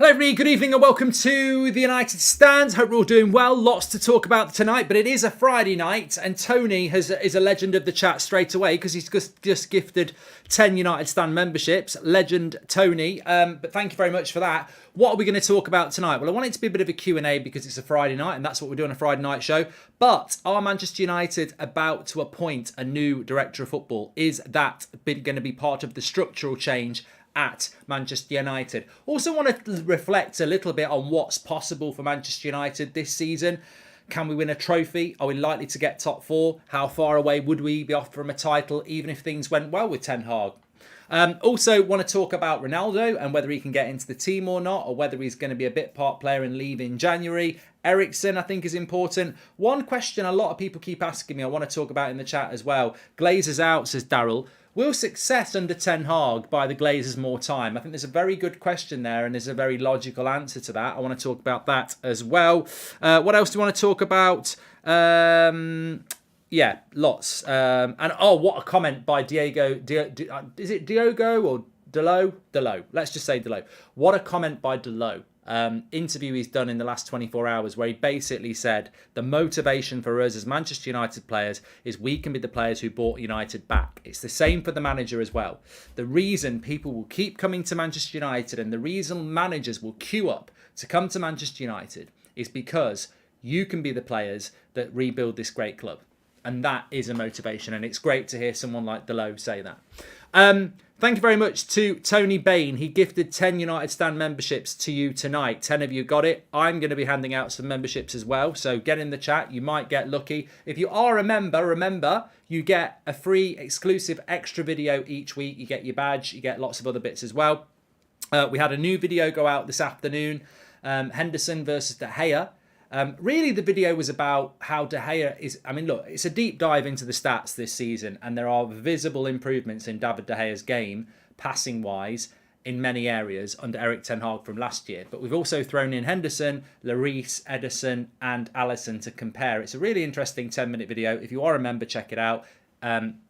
Hello everybody, good evening and welcome to the United Stand. Hope we're all doing well. Lots to talk about tonight, but it is a Friday night and Tony is a legend of the chat straight away because he's just gifted 10 United Stand memberships. Legend Tony, but thank you very much for that. What are we going to talk about tonight? Well, I want it to be a bit of a Q&A because it's a Friday night and that's what we're doing, a Friday night show. But are Manchester United about to appoint a new director of football? Is that going to be part of the structural change at Manchester United? Also want to reflect a little bit on what's possible for Manchester United this season. Can we win a trophy? Are we likely to get top four? How far away would we be off from a title even if things went well with Ten Hag? Also want to talk about Ronaldo and whether he can get into the team or not, or whether he's going to be a bit part player and leave in January. Eriksen, I think, is important. One question a lot of people keep asking me, I want to talk about in the chat as well. Glazer's out, says Daryl. Will success under Ten Hag buy the Glazers more time? I think there's a very good question there and there's a very logical answer to that. I want to talk about that as well. What else do you want to talk about? Yeah, lots. And oh, what a comment by Diego. Is it Diogo or Delo? Delo. Let's just say Delo. What a comment by Delo. Interview he's done in the last 24 hours where he basically said the motivation for us as Manchester United players is we can be the players who brought United back. It's the same for the manager as well. The reason people will keep coming to Manchester United and the reason managers will queue up to come to Manchester United is because you can be the players that rebuild this great club. And that is a motivation. And it's great to hear someone like Delo say that. Thank you very much to Tony Bain. He gifted 10 United Stand memberships to you tonight. 10 of you got it. I'm going to be handing out some memberships as well. So get in the chat. You might get lucky. If you are a member, remember, you get a free exclusive extra video each week. You get your badge. You get lots of other bits as well. We had a new video go out this afternoon. Henderson versus De Gea. Really, the video was about how De Gea is... I mean, look, it's a deep dive into the stats this season, and there are visible improvements in David De Gea's game, passing-wise, in many areas under Erik Ten Hag from last year. But we've also thrown in Henderson, Lloris, Ederson, and Alisson to compare. It's a really interesting 10-minute video. If you are a member, check it out.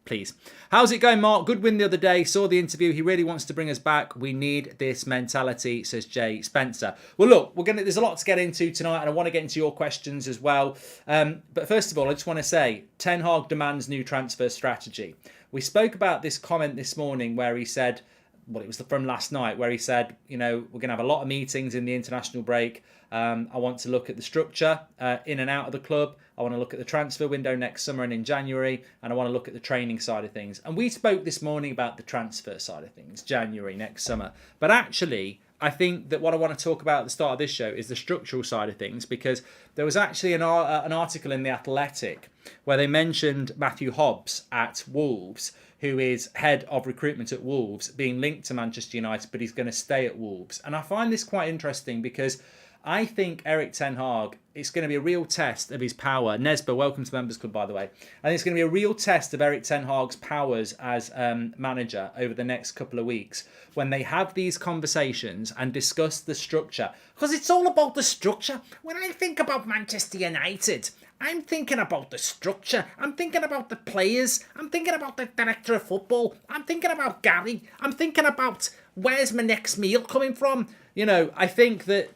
Please. How's it going, Mark? Good win the other day. Saw the interview. He really wants to bring us back. We need this mentality, says Jay Spencer. Well, look, there's a lot to get into tonight, and I want to get into your questions as well. But first of all, I just want to say, Ten Hag demands new transfer strategy. We spoke about this comment this morning where he said, well, it was from last night, where he said, you know, we're going to have a lot of meetings in the international break. I want to look at the structure in and out of the club. I want to look at the transfer window next summer and in January. And I want to look at the training side of things. And we spoke this morning about the transfer side of things, January next summer. But actually, I think that what I want to talk about at the start of this show is the structural side of things, because there was actually an article in The Athletic where they mentioned Matthew Hobbs at Wolves, who is head of recruitment at Wolves, being linked to Manchester United, but he's going to stay at Wolves. And I find this quite interesting because I think Erik Ten Hag, it's going to be a real test of his power. Nesba, welcome to the Members Club, by the way. I think it's going to be a real test of Erik Ten Hag's powers as manager over the next couple of weeks when they have these conversations and discuss the structure. Because it's all about the structure. When I think about Manchester United, I'm thinking about the structure. I'm thinking about the players. I'm thinking about the director of football. I'm thinking about Gary. I'm thinking about where's my next meal coming from. You know, I think that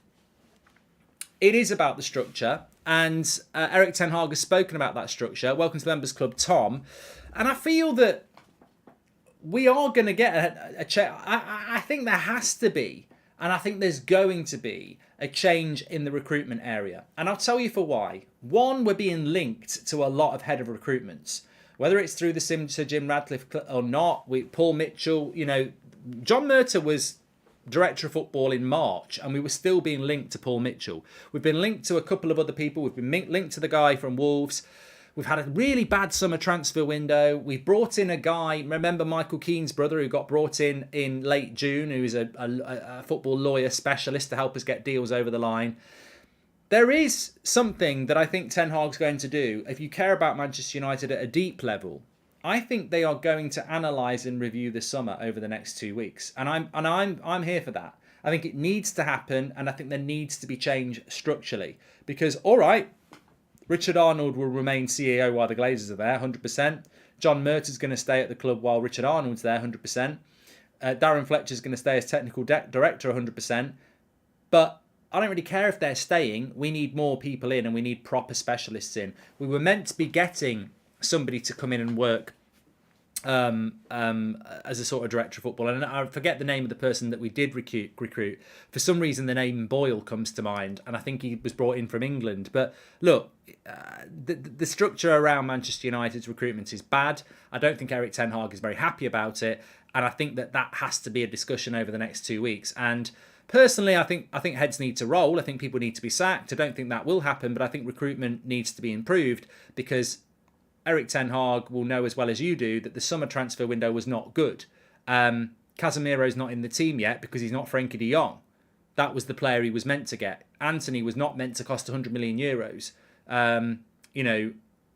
it is about the structure, and Erik Ten Hag has spoken about that structure. Welcome to the Members Club, Tom. And I feel that we are going to get a change. I think there has to be, and I think there's going to be a change in the recruitment area. And I'll tell you for why. One, we're being linked to a lot of head of recruitments, whether it's through the Sir Jim Radcliffe or not. Paul Mitchell, you know, John Murtagh was director of football in March and we were still being linked to Paul Mitchell. We've been linked to a couple of other people. We've been linked to the guy from Wolves. We've had a really bad summer transfer window. We brought in a guy, remember Michael Keane's brother, who got brought in late June, who's a football lawyer specialist to help us get deals over the line. There is something that I think Ten Hag's going to do. If you care about Manchester United at a deep level, I think they are going to analyse and review the summer over the next 2 weeks. And I'm here for that. I think it needs to happen, and I think there needs to be change structurally. Because, all right, Richard Arnold will remain CEO while the Glazers are there, 100%. John Murtagh's going to stay at the club while Richard Arnold's there, 100%. Darren Fletcher's going to stay as technical director, 100%. But I don't really care if they're staying. We need more people in and we need proper specialists in. We were meant to be getting somebody to come in and work as a sort of director of football. And I forget the name of the person that we did recruit. For some reason, the name Boyle comes to mind. And I think he was brought in from England. But look, the structure around Manchester United's recruitment is bad. I don't think Erik ten Hag is very happy about it. And I think that has to be a discussion over the next 2 weeks. And personally, I think heads need to roll. I think people need to be sacked. I don't think that will happen, but I think recruitment needs to be improved because Erik ten Hag will know as well as you do that the summer transfer window was not good. Casemiro's not in the team yet because he's not Frenkie de Jong. That was the player he was meant to get. Antony was not meant to cost 100 million euros.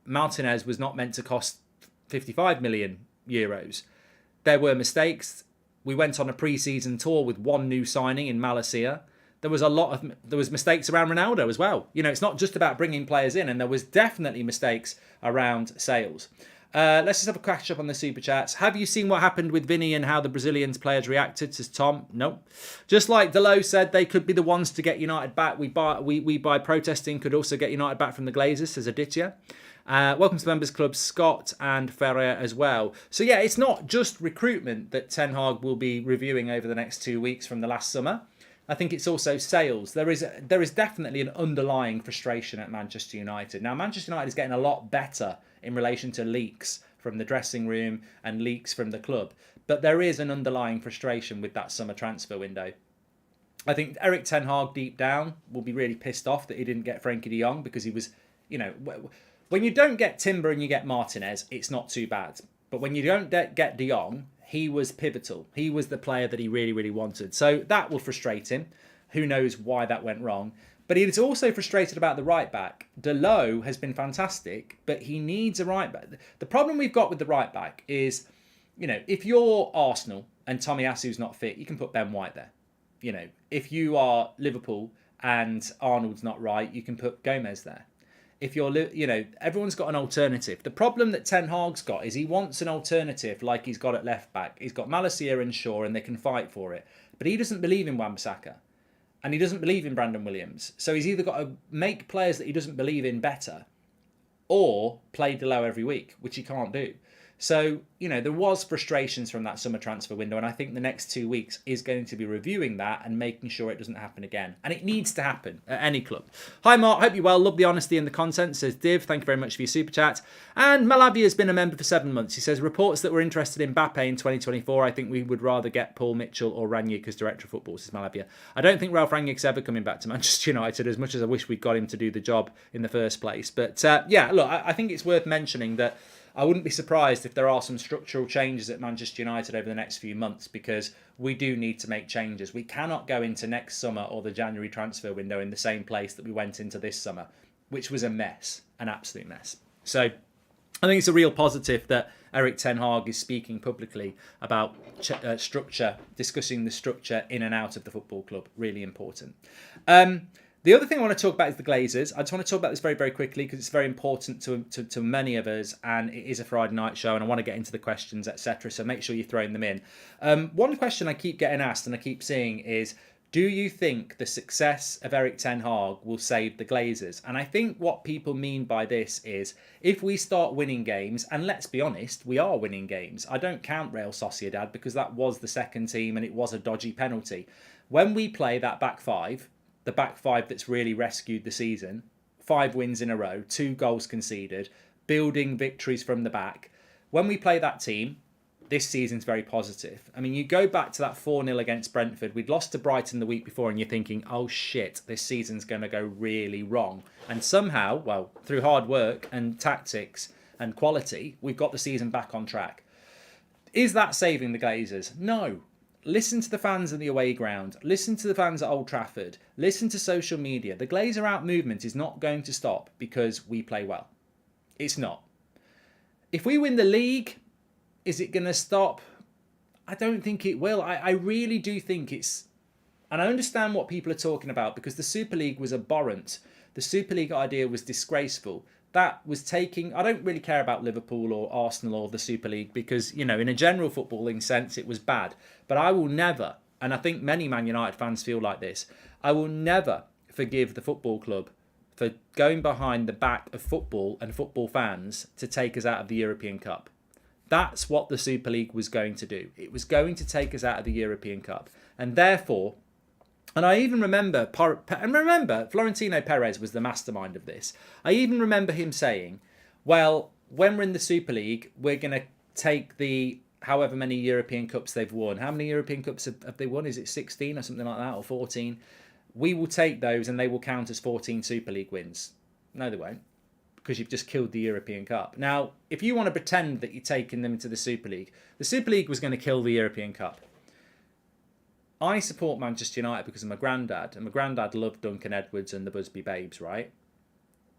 Martinez was not meant to cost 55 million euros. There were mistakes. We went on a pre-season tour with one new signing in Malacia. There was mistakes around Ronaldo as well. It's not just about bringing players in, and there was definitely mistakes around sales. Let's just have a catch up on the super chats. Have you seen what happened with Vinny and how the Brazilians players reacted? Says Tom. No. Just like Delo said, they could be the ones to get United back. We by protesting could also get United back from the Glazers, says Aditya. Welcome to the Members Club, Scott and Ferrer as well. So yeah, it's not just recruitment that Ten Hag will be reviewing over the next 2 weeks from the last summer. I think it's also sales. There is definitely an underlying frustration at Manchester United. Now, Manchester United is getting a lot better in relation to leaks from the dressing room and leaks from the club. But there is an underlying frustration with that summer transfer window. I think Erik ten Hag deep down will be really pissed off that he didn't get Frenkie de Jong because he was, when you don't get Timber and you get Martinez, it's not too bad. But when you don't get de Jong, he was pivotal. He was the player that he really, really wanted. So that will frustrate him. Who knows why that went wrong. But he is also frustrated about the right back. Delo has been fantastic, but he needs a right back. The problem we've got with the right back is, if you're Arsenal and Tomiyasu's not fit, you can put Ben White there. If you are Liverpool and Arnold's not right, you can put Gomez there. If you're, everyone's got an alternative. The problem that Ten Hag's got is he wants an alternative like he's got at left back. He's got Malacia and Shaw and they can fight for it. But he doesn't believe in Wan-Bissaka. And he doesn't believe in Brandon Williams. So he's either got to make players that he doesn't believe in better or play Delo every week, which he can't do. So, there was frustrations from that summer transfer window, and I think the next 2 weeks is going to be reviewing that and making sure it doesn't happen again. And it needs to happen at any club. Hi, Mark. Hope you're well. Love the honesty and the content, says Div. Thank you very much for your super chat. And Malabi has been a member for 7 months. He says, reports that we're interested in Mbappe in 2024. I think we would rather get Paul Mitchell or Rangnick as director of football, says Malabia. I don't think Ralph Rangnick's ever coming back to Manchester United, as much as I wish we'd got him to do the job in the first place. But look, I think it's worth mentioning that I wouldn't be surprised if there are some structural changes at Manchester United over the next few months, because we do need to make changes. We cannot go into next summer or the January transfer window in the same place that we went into this summer, which was a mess, an absolute mess. So I think it's a real positive that Erik ten Hag is speaking publicly about structure, discussing the structure in and out of the football club. Really important. The other thing I want to talk about is the Glazers. I just want to talk about this very, very quickly because it's very important to many of us, and it is a Friday night show, and I want to get into the questions, etc. So make sure you're throwing them in. One question I keep getting asked and I keep seeing is, do you think the success of Erik ten Hag will save the Glazers? And I think what people mean by this is, if we start winning games, and let's be honest, we are winning games. I don't count Real Sociedad because that was the second team and it was a dodgy penalty. When we play that back five, the back five that's really rescued the season, 5 wins in a row, 2 goals conceded, building victories from the back. When we play that team, this season's very positive. I mean, you go back to that 4-0 against Brentford. We'd lost to Brighton the week before and you're thinking, oh shit, this season's going to go really wrong. And somehow, well, through hard work and tactics and quality, we've got the season back on track. Is that saving the Glazers? No. Listen to the fans in the away ground. Listen to the fans at Old Trafford. Listen to social media. The Glazer out movement is not going to stop because we play well. It's not. If we win the league, is it going to stop? I don't think it will. I really do think it's... And I understand what people are talking about because the Super League was abhorrent. The Super League idea was disgraceful. That was taking... I don't really care about Liverpool or Arsenal or the Super League because, in a general footballing sense, it was bad. But I will never and I think many Man United fans feel like this, I will never forgive the football club for going behind the back of football and football fans to take us out of the European Cup. That's what the Super League was going to do. It was going to take us out of the European Cup. And therefore, and I even remember, Florentino Perez was the mastermind of this. I even remember him saying, well, when we're in the Super League, we're going to take the however many European Cups they've won. How many European Cups have they won? Is it 16 or something like that, or 14? We will take those and they will count as 14 Super League wins. No, they won't, because you've just killed the European Cup. Now, if you want to pretend that you're taking them to the Super League was going to kill the European Cup. I support Manchester United because of my granddad, and my granddad loved Duncan Edwards and the Busby Babes, right?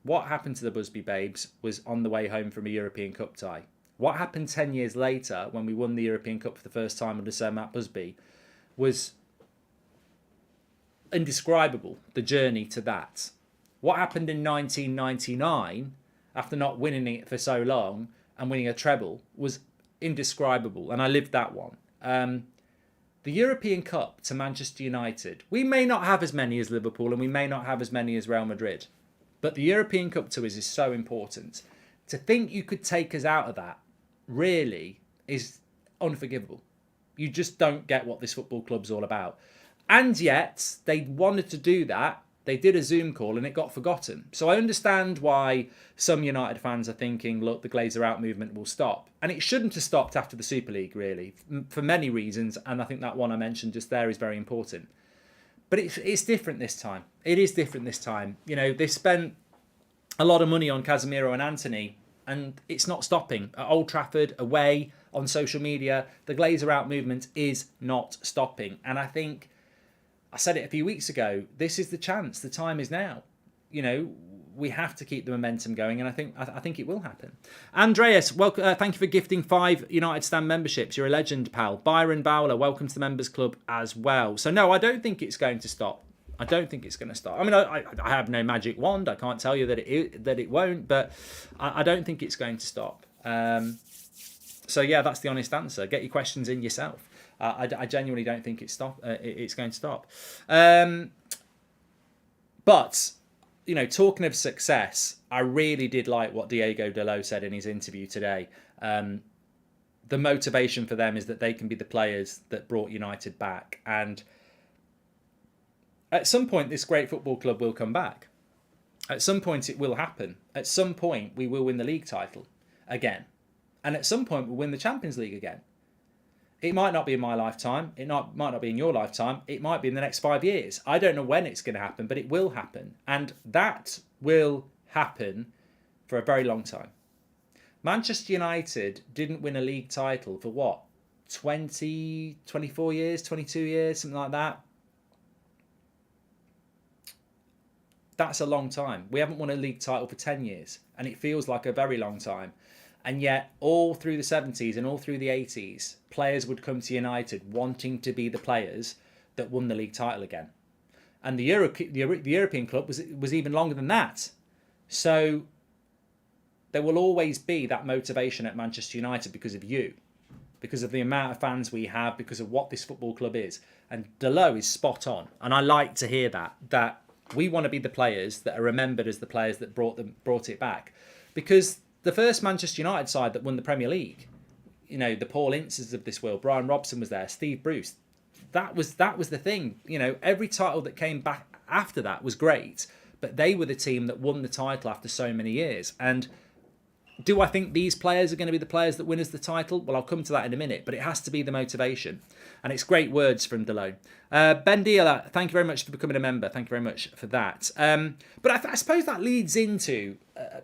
What happened to the Busby Babes was on the way home from a European Cup tie. What happened 10 years later when we won the European Cup for the first time under Sir Matt Busby was indescribable, the journey to that. What happened in 1999, after not winning it for so long and winning a treble, was indescribable, and I lived that one. The European Cup to Manchester United, we may not have as many as Liverpool and we may not have as many as Real Madrid, but the European Cup to us is so important. To think you could take us out of that really is unforgivable. You just don't get what this football club's all about. And yet, they wanted to do that. They did a Zoom call and it got forgotten. So I understand why some United fans are thinking, look, the Glazer out movement will stop. And it shouldn't have stopped after the Super League, really, for many reasons. And I think that one I mentioned just there is very important. But it's different this time. It is different this time. You know, they spent a lot of money on Casemiro and Anthony, and it's not stopping. At Old Trafford, away, on social media, the Glazer out movement is not stopping. And I think, I said it a few weeks ago, this is the chance. The time is now. You know, we have to keep the momentum going, and I think it will happen. Andreas, welcome. Thank you for gifting 5 United Stand memberships. You're a legend, pal. Byron Bowler, welcome to the members club as well. So no, I don't think it's going to stop. I don't think it's going to stop. I mean, I have no magic wand. I can't tell you that it won't, but I don't think it's going to stop. So yeah, that's the honest answer. Get your questions in yourself. I genuinely don't think it's going to stop. But, you know, talking of success, I really did like what Diego Dalot said in his interview today. The motivation for them is that they can be the players that brought United back. And at some point, this great football club will come back. At some point, it will happen. At some point, we will win the league title again. And at some point, we'll win the Champions League again. It might not be in my lifetime. It might not be in your lifetime. It might be in the next 5 years. I don't know when it's going to happen, but it will happen. And that will happen for a very long time. Manchester United didn't win a league title for what? 20, 24 years, 22 years, something like that. That's a long time. We haven't won a league title for 10 years, and it feels like a very long time. And yet, all through the 70s and all through the 80s, players would come to United wanting to be the players that won the league title again. And the European club was even longer than that. So there will always be that motivation at Manchester United because of you, because of the amount of fans we have, because of what this football club is. And Dalot is spot on. And I like to hear that we want to be the players that are remembered as the players that brought it back. Because the first Manchester United side that won the Premier League, you know, the Paul Inces of this world, Brian Robson was there, Steve Bruce. That was the thing. You know, every title that came back after that was great, but they were the team that won the title after so many years. And do I think these players are going to be the players that win us the title? Well, I'll come to that in a minute, but it has to be the motivation. And it's great words from Dalot. Ben Dealer, thank you very much for becoming a member. Thank you very much for that. But I suppose that leads into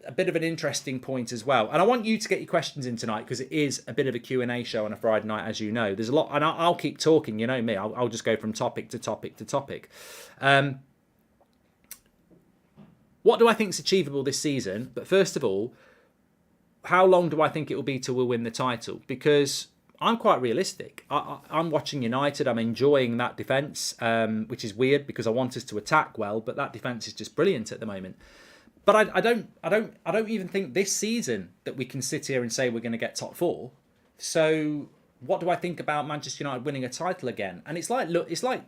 a bit of an interesting point as well. And I want you to get your questions in tonight because it is a bit of a Q&A show on a Friday night, as you know. There's a lot, and I'll keep talking, you know me. I'll just go from topic to topic to topic. What do I think is achievable this season? But first of all, how long do I think it will be till we'll win the title? Because I'm quite realistic. I'm watching United. I'm enjoying that defence, which is weird because I want us to attack well, but that defence is just brilliant at the moment. But I don't even think this season that we can sit here and say we're going to get top 4. So what do I think about Manchester United winning a title again? And it's like, look, it's like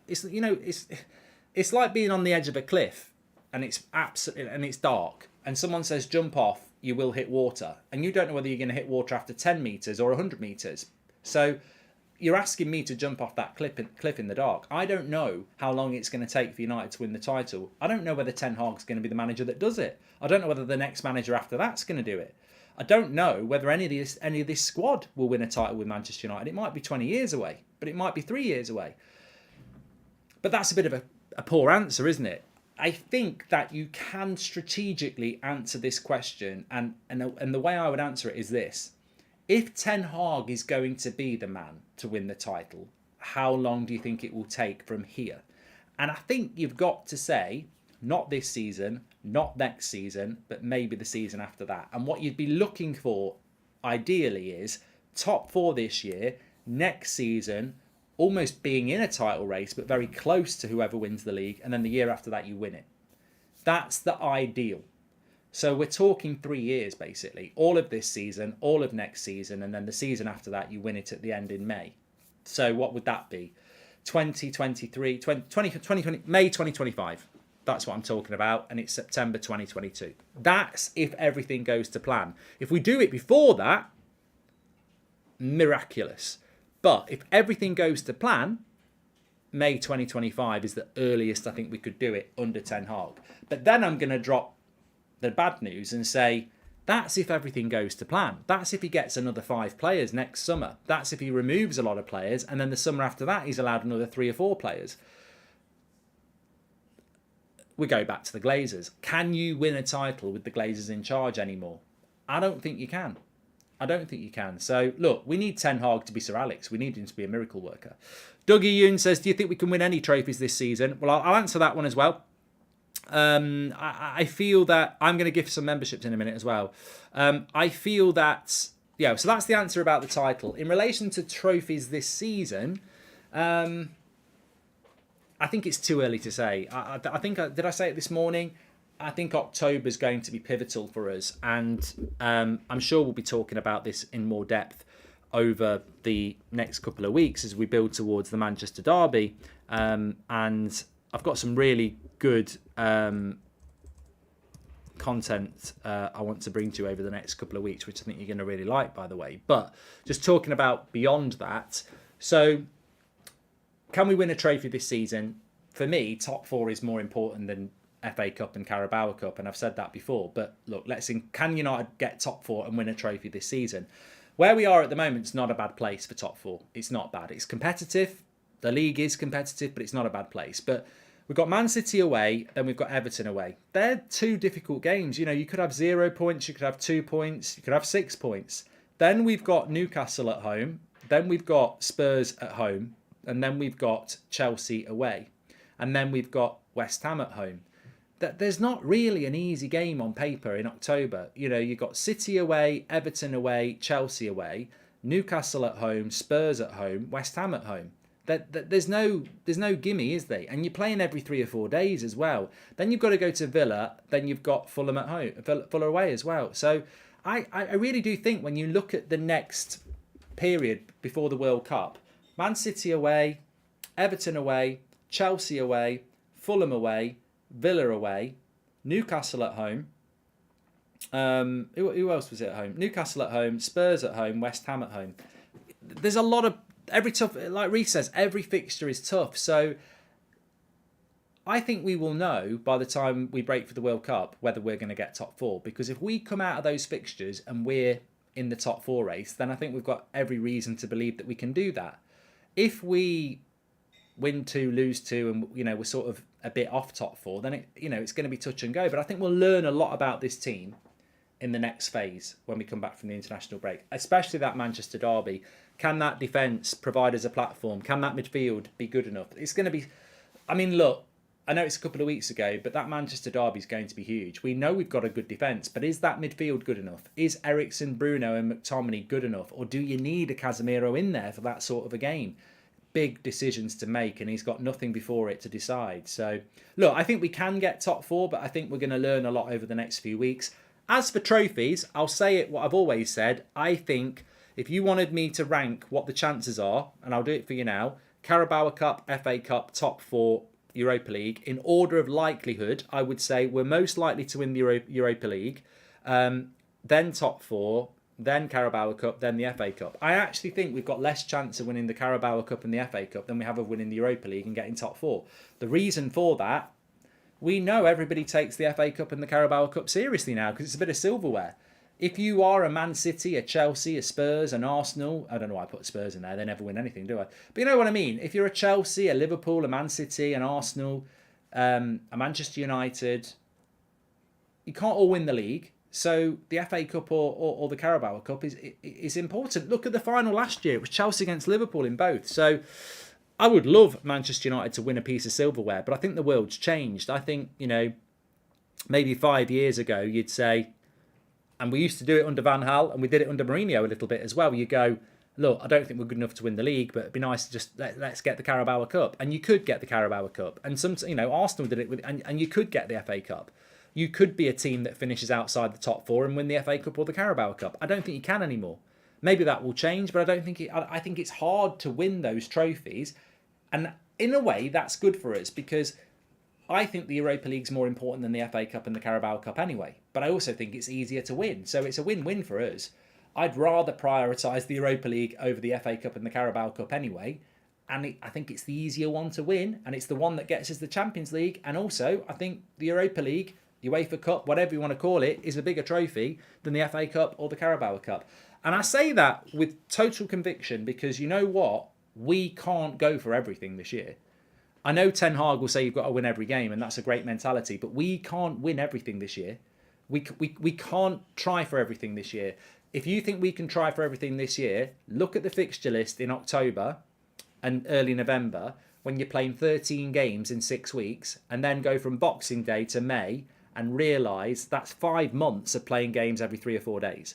being on the edge of a cliff, and it's absolutely, and it's dark, and someone says jump off, you will hit water, and you don't know whether you're going to hit water after 10 meters or 100 meters. So you're asking me to jump off that cliff in the dark. I don't know how long it's going to take for United to win the title. I don't know whether Ten Hag's going to be the manager that does it. I don't know whether the next manager after that's going to do it. I don't know whether any of this squad will win a title with Manchester United. It might be 20 years away, but it might be 3 years away. But that's a bit of a poor answer, isn't it? I think that you can strategically answer this question, and the way I would answer it is this. If Ten Hag is going to be the man to win the title, how long do you think it will take from here? And I think you've got to say, not this season, not next season, but maybe the season after that. And what you'd be looking for, ideally, is top 4 this year, next season, almost being in a title race, but very close to whoever wins the league, and then the year after that you win it. That's the ideal. So we're talking 3 years, basically. All of this season, all of next season, and then the season after that, you win it at the end in May. So what would that be? 2023, 2020, May 2025. That's what I'm talking about. And it's September 2022. That's if everything goes to plan. If we do it before that, miraculous. But if everything goes to plan, May 2025 is the earliest I think we could do it under Ten Hag. But then I'm going to drop the bad news and say, that's if everything goes to plan. That's if he gets another 5 players next summer. That's if he removes a lot of players, and then the summer after that he's allowed another 3 or 4 players. We go back to the Glazers. Can you win a title with the Glazers in charge anymore? I don't think you can. I don't think you can. So, look, we need Ten Hag to be Sir Alex. We need him to be a miracle worker. Dougie Yoon says, do you think we can win any trophies this season? Well, I'll answer that one as well. I feel that I'm going to give some memberships in a minute as well. I feel that, yeah, so that's the answer about the title. In relation to trophies this season, I think it's too early to say. I think, did I say it this morning? I think October is going to be pivotal for us. And I'm sure we'll be talking about this in more depth over the next couple of weeks as we build towards the Manchester derby. And I've got some really good content I want to bring to you over the next couple of weeks, which I think you're going to really like, by the way. But just talking about beyond that, so can we win a trophy this season? For me, top 4 is more important than FA Cup and Carabao Cup, and I've said that before. But look, can United get top 4 and win a trophy this season? Where we are at the moment is not a bad place for top 4. It's not bad. It's competitive. The league is competitive, but it's not a bad place. But we've got Man City away, then we've got Everton away. They're 2 difficult games. You know, you could have 0 points, you could have 2 points, you could have 6 points. Then we've got Newcastle at home, then we've got Spurs at home, and then we've got Chelsea away. And then we've got West Ham at home. There's not really an easy game on paper in October. You know, you've got City away, Everton away, Chelsea away, Newcastle at home, Spurs at home, West Ham at home. There's no gimme, is there? And you're playing every 3 or 4 days as well. Then you've got to go to Villa. Then you've got Fulham at home, Fulham away as well. So I really do think when you look at the next period before the World Cup, Man City away, Everton away, Chelsea away, Fulham away, Villa away, Newcastle at home. Who else was it at home? Newcastle at home, Spurs at home, West Ham at home. There's a lot of like Reece says, every fixture is tough. So I think we will know by the time we break for the World Cup whether we're going to get top 4. Because if we come out of those fixtures and we're in the top 4 race, then I think we've got every reason to believe that we can do that. If we win 2, lose 2, and we're sort of a bit off top 4, then it's going to be touch and go. But I think we'll learn a lot about this team in the next phase when we come back from the international break, especially that Manchester derby. Can that defence provide us a platform? Can that midfield be good enough? It's going to be... I mean, look, I know it's a couple of weeks ago, but that Manchester derby is going to be huge. We know we've got a good defence, but is that midfield good enough? Is Eriksen, Bruno and McTominay good enough? Or do you need a Casemiro in there for that sort of a game? Big decisions to make, and he's got nothing before it to decide. So, look, I think we can get top 4, but I think we're going to learn a lot over the next few weeks. As for trophies, I'll say it what I've always said. I think If you wanted me to rank what the chances are, and I'll do it for you now, Carabao Cup, FA Cup, top 4, Europa League, in order of likelihood, I would say we're most likely to win the Europa League, then top 4, then Carabao Cup, then the FA Cup. I actually think we've got less chance of winning the Carabao Cup and the FA Cup than we have of winning the Europa League and getting top 4. The reason for that, we know everybody takes the FA Cup and the Carabao Cup seriously now because it's a bit of silverware. If you are a Man City, a Chelsea, a Spurs, an Arsenal, I don't know why I put Spurs in there, they never win anything, do I? But you know what I mean. If you're a Chelsea, a Liverpool, a Man City, an Arsenal, a Manchester United, you can't all win the league. So the FA Cup or the Carabao Cup is important. Look at the final last year. It was Chelsea against Liverpool in both. So I would love Manchester United to win a piece of silverware, but I think the world's changed. I think, maybe 5 years ago you'd say, and we used to do it under Van Gaal and we did it under Mourinho a little bit as well. You go, look, I don't think we're good enough to win the league, but it'd be nice to just let's get the Carabao Cup. And you could get the Carabao Cup. And Arsenal did it and you could get the FA Cup. You could be a team that finishes outside the top 4 and win the FA Cup or the Carabao Cup. I don't think you can anymore. Maybe that will change, but I don't think I think it's hard to win those trophies. And in a way, that's good for us because I think the Europa League's more important than the FA Cup and the Carabao Cup anyway. But I also think it's easier to win. So it's a win-win for us. I'd rather prioritise the Europa League over the FA Cup and the Carabao Cup anyway. And I think it's the easier one to win. And it's the one that gets us the Champions League. And also, I think the Europa League, UEFA Cup, whatever you want to call it, is a bigger trophy than the FA Cup or the Carabao Cup. And I say that with total conviction because you know what? We can't go for everything this year. I know Ten Hag will say you've got to win every game, and that's a great mentality, but we can't win everything this year. We can't try for everything this year. If you think we can try for everything this year, look at the fixture list in October and early November when you're playing 13 games in 6 weeks, and then go from Boxing Day to May and realise that's 5 months of playing games every 3 or 4 days.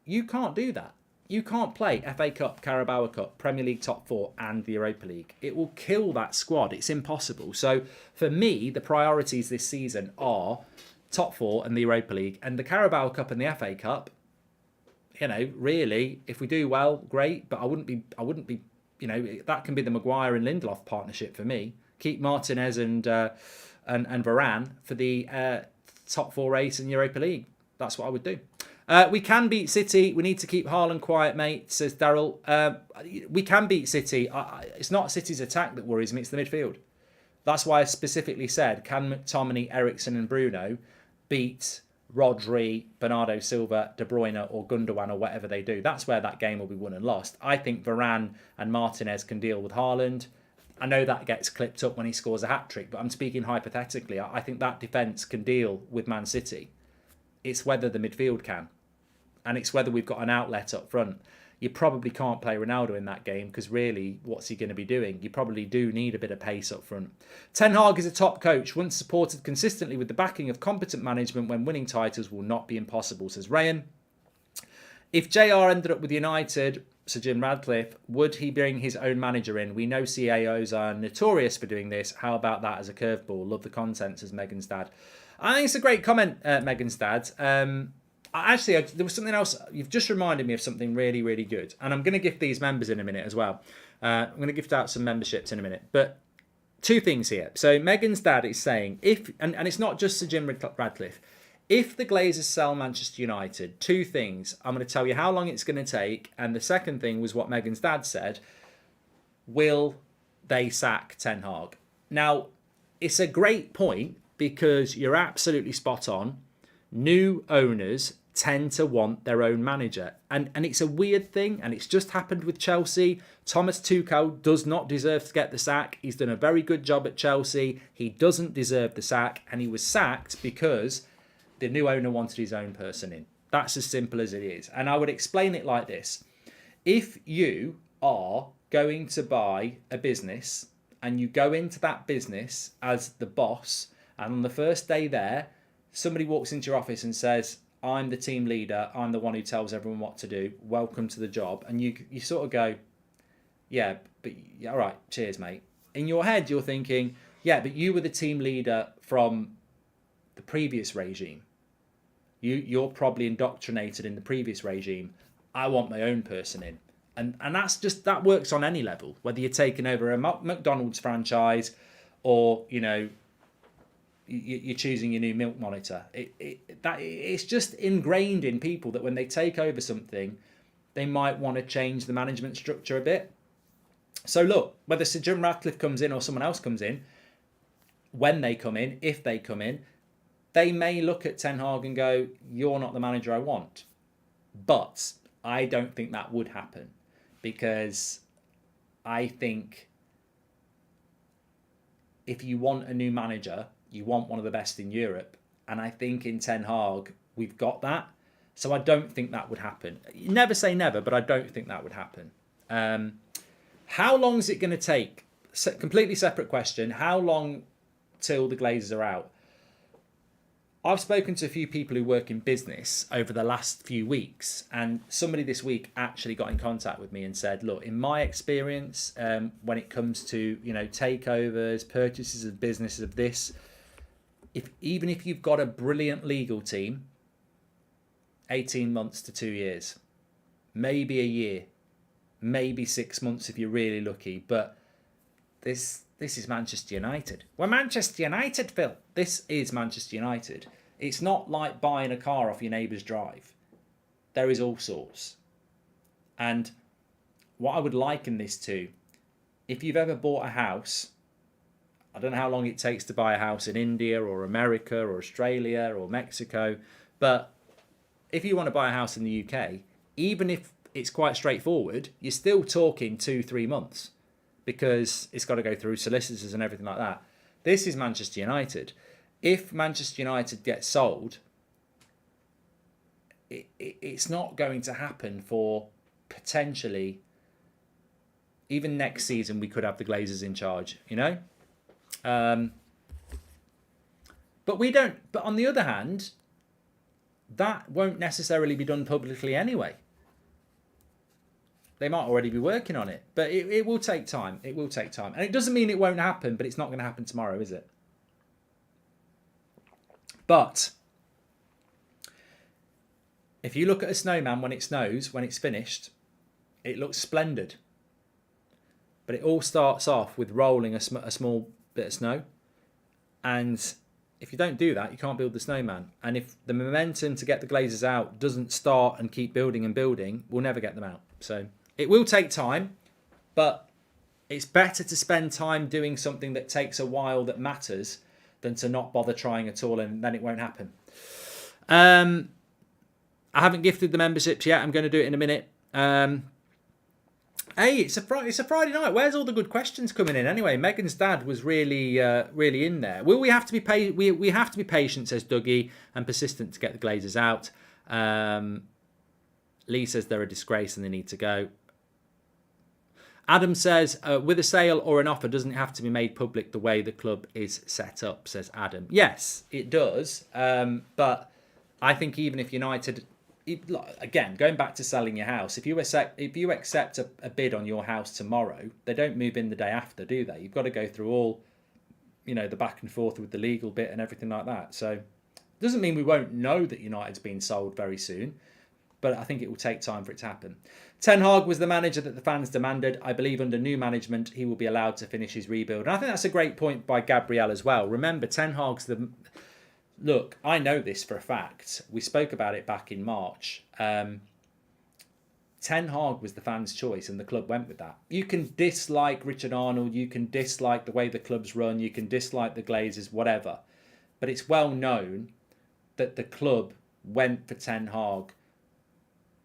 You can't do that. You can't play FA Cup, Carabao Cup, Premier League top 4 and the Europa League. It will kill that squad. It's impossible. So for me, the priorities this season are top 4 and the Europa League. And the Carabao Cup and the FA Cup, really, if we do well, great. But I wouldn't be, that can be the Maguire and Lindelof partnership for me. Keep Martinez and Varane for the top 4 race in Europa League. That's what I would do. We can beat City. We need to keep Haaland quiet, mate, says Daryl. We can beat City. It's not City's attack that worries me, it's the midfield. That's why I specifically said, can McTominay, Eriksen and Bruno beat Rodri, Bernardo Silva, De Bruyne or Gundogan or whatever they do? That's where that game will be won and lost. I think Varane and Martinez can deal with Haaland. I know that gets clipped up when he scores a hat-trick, but I'm speaking hypothetically. I think that defence can deal with Man City. It's whether the midfield can. And it's whether we've got an outlet up front. You probably can't play Ronaldo in that game because really, what's he going to be doing? You probably do need a bit of pace up front. Ten Hag is a top coach, once supported consistently with the backing of competent management when winning titles will not be impossible, says Rayan. If JR ended up with United, Sir Jim Radcliffe, would he bring his own manager in? We know CAOs are notorious for doing this. How about that as a curveball? Love the content, says Megan's dad. I think it's a great comment, Megan's dad. Actually, there was something else. You've just reminded me of something really, really good. And I'm going to gift these members in a minute as well. I'm going to gift out some memberships in a minute. But 2 things here. So Megan's dad is saying, and it's not just Sir Jim Radcliffe, if the Glazers sell Manchester United, 2 things. I'm going to tell you how long it's going to take. And the second thing was what Megan's dad said. Will they sack Ten Hag? Now, it's a great point because you're absolutely spot on. New owners tend to want their own manager. And it's a weird thing, and it's just happened with Chelsea. Thomas Tuchel does not deserve to get the sack. He's done a very good job at Chelsea. He doesn't deserve the sack, and he was sacked because the new owner wanted his own person in. That's as simple as it is. And I would explain it like this. If you are going to buy a business and you go into that business as the boss, and on the first day there, somebody walks into your office and says, I'm the team leader, I'm the one who tells everyone what to do, welcome to the job. And you sort of go, yeah, but all right, cheers, mate. In your head, you're thinking, yeah, but you were the team leader from the previous regime. You're probably indoctrinated in the previous regime. I want my own person in. And that works on any level, whether you're taking over a McDonald's franchise or, you're choosing your new milk monitor. It's just ingrained in people that when they take over something, they might want to change the management structure a bit. So look, whether Sir Jim Ratcliffe comes in or someone else comes in, when they come in, if they come in, they may look at Ten Hag and go, you're not the manager I want. But I don't think that would happen, because I think if you want a new manager, you want one of the best in Europe. And I think in Ten Hag, we've got that. So I don't think that would happen. You never say never, but I don't think that would happen. How long is it going to take? Completely separate question. How long till the Glazers are out? I've spoken to a few people who work in business over the last few weeks, and somebody this week actually got in contact with me and said, look, in my experience, when it comes to, takeovers, purchases of businesses of this, even if you've got a brilliant legal team, 18 months to 2 years, maybe a year, maybe 6 months if you're really lucky. But this is Manchester United. We're Manchester United, Phil. This is Manchester United. It's not like buying a car off your neighbour's drive. There is all sorts. And what I would liken this to, if you've ever bought a house, I don't know how long it takes to buy a house in India or America or Australia or Mexico, but if you want to buy a house in the UK, even if it's quite straightforward, you're still talking 2-3 months, because it's got to go through solicitors and everything like that. This is Manchester United. If Manchester United gets sold, it's not going to happen for potentially, even next season, we could have the Glazers in charge, But we don't. But on the other hand, that won't necessarily be done publicly anyway. They might already be working on it, but it will take time. It will take time. And it doesn't mean it won't happen, but it's not going to happen tomorrow, is it? But if you look at a snowman when it snows, when it's finished, it looks splendid. But it all starts off with rolling a small bit of snow. And if you don't do that, you can't build the snowman. And if the momentum to get the Glazers out doesn't start and keep building and building, we'll never get them out. So it will take time, but it's better to spend time doing something that takes a while that matters than to not bother trying at all, and then it won't happen. I haven't gifted the memberships yet. I'm going to do it in a minute. Hey, it's a Friday night. Where's all the good questions coming in? Anyway, Megan's dad was really in there. Will we have to be we have to be patient, says Dougie, and persistent to get the Glazers out. Lee says they're a disgrace and they need to go. Adam says, with a sale or an offer, doesn't it have to be made public the way the club is set up, says Adam. Yes, it does. But I think even if United, again, going back to selling your house, if you accept a bid on your house tomorrow, they don't move in the day after, do they? You've got to go through all, the back and forth with the legal bit and everything like that. So it doesn't mean we won't know that United's been sold very soon, but I think it will take time for it to happen. Ten Hag was the manager that the fans demanded. I believe under new management, he will be allowed to finish his rebuild. And I think that's a great point by Gabrielle as well. Remember, Ten Hag's the... Look, I know this for a fact. We spoke about it back in March. Ten Hag was the fans' choice and the club went with that. You can dislike Richard Arnold, you can dislike the way the club's run, you can dislike the Glazers, whatever. But it's well known that the club went for Ten Hag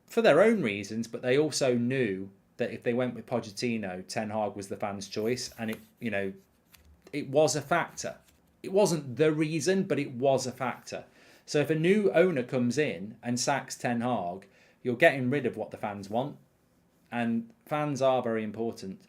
for their own reasons, but they also knew that if they went with Pochettino, Ten Hag was the fans' choice, and it was a factor. It wasn't the reason, but it was a factor. So if a new owner comes in and sacks Ten Hag, you're getting rid of what the fans want, and fans are very important.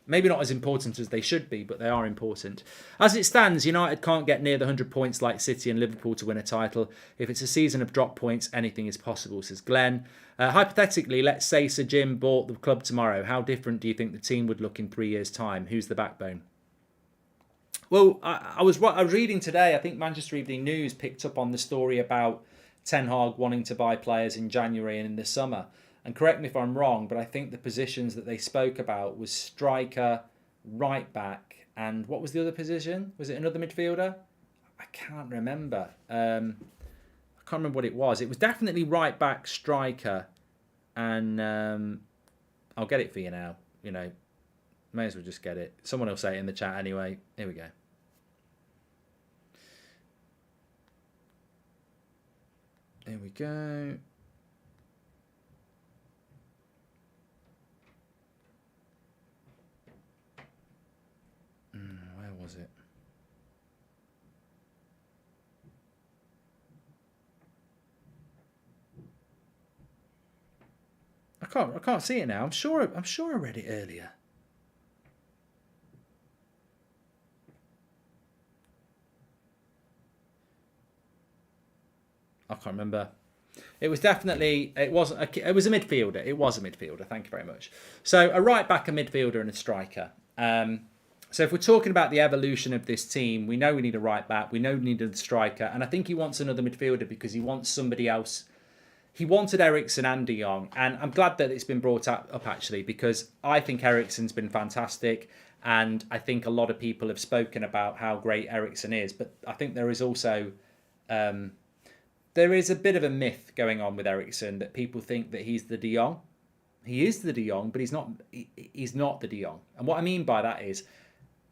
Maybe not as important as they should be, but they are important. As it stands, United can't get near the 100 points like City and Liverpool to win a title. If it's a season of drop points, anything is possible, says Glenn. Hypothetically, let's say Sir Jim bought the club tomorrow. How different do you think the team would look in 3 years' time? Who's the backbone? Well, I was reading today, I think Manchester Evening News picked up on the story about Ten Hag wanting to buy players in January and in the summer. And correct me if I'm wrong, but I think the positions that they spoke about was striker, right back, and what was the other position? Was it another midfielder? I can't remember. I can't remember what it was. It was definitely right back, striker, and I'll get it for you now. You know, may as well just get it. Someone will say it in the chat anyway. Here we go. Here we go. Where was it? I can't see it now. I'm sure I read it earlier. I can't remember. It was definitely, it was a midfielder. It was a midfielder. Thank you very much. So a right back, a midfielder, and a striker. So if we're talking about the evolution of this team, we know we need a right back. We know we need a striker. And I think he wants another midfielder because he wants somebody else. He wanted Eriksen and De Jong. And I'm glad that it's been brought up actually, because I think Eriksen's been fantastic. And I think a lot of people have spoken about how great Eriksen is. But I think there is also... there is a bit of a myth going on with Eriksen that people think that he's the De Jong. He is the De Jong, but he's not the De Jong. And what I mean by that is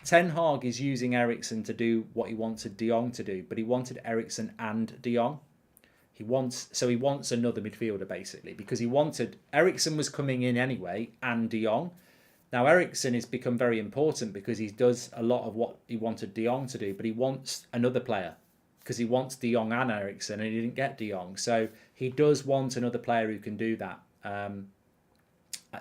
Ten Hag is using Eriksen to do what he wanted De Jong to do, but he wanted Eriksen and De Jong. He wants another midfielder basically, because Eriksen was coming in anyway and De Jong. Now Eriksen has become very important because he does a lot of what he wanted De Jong to do, but he wants another player. Because he wants De Jong and Eriksen, and he didn't get De Jong. So he does want another player who can do that.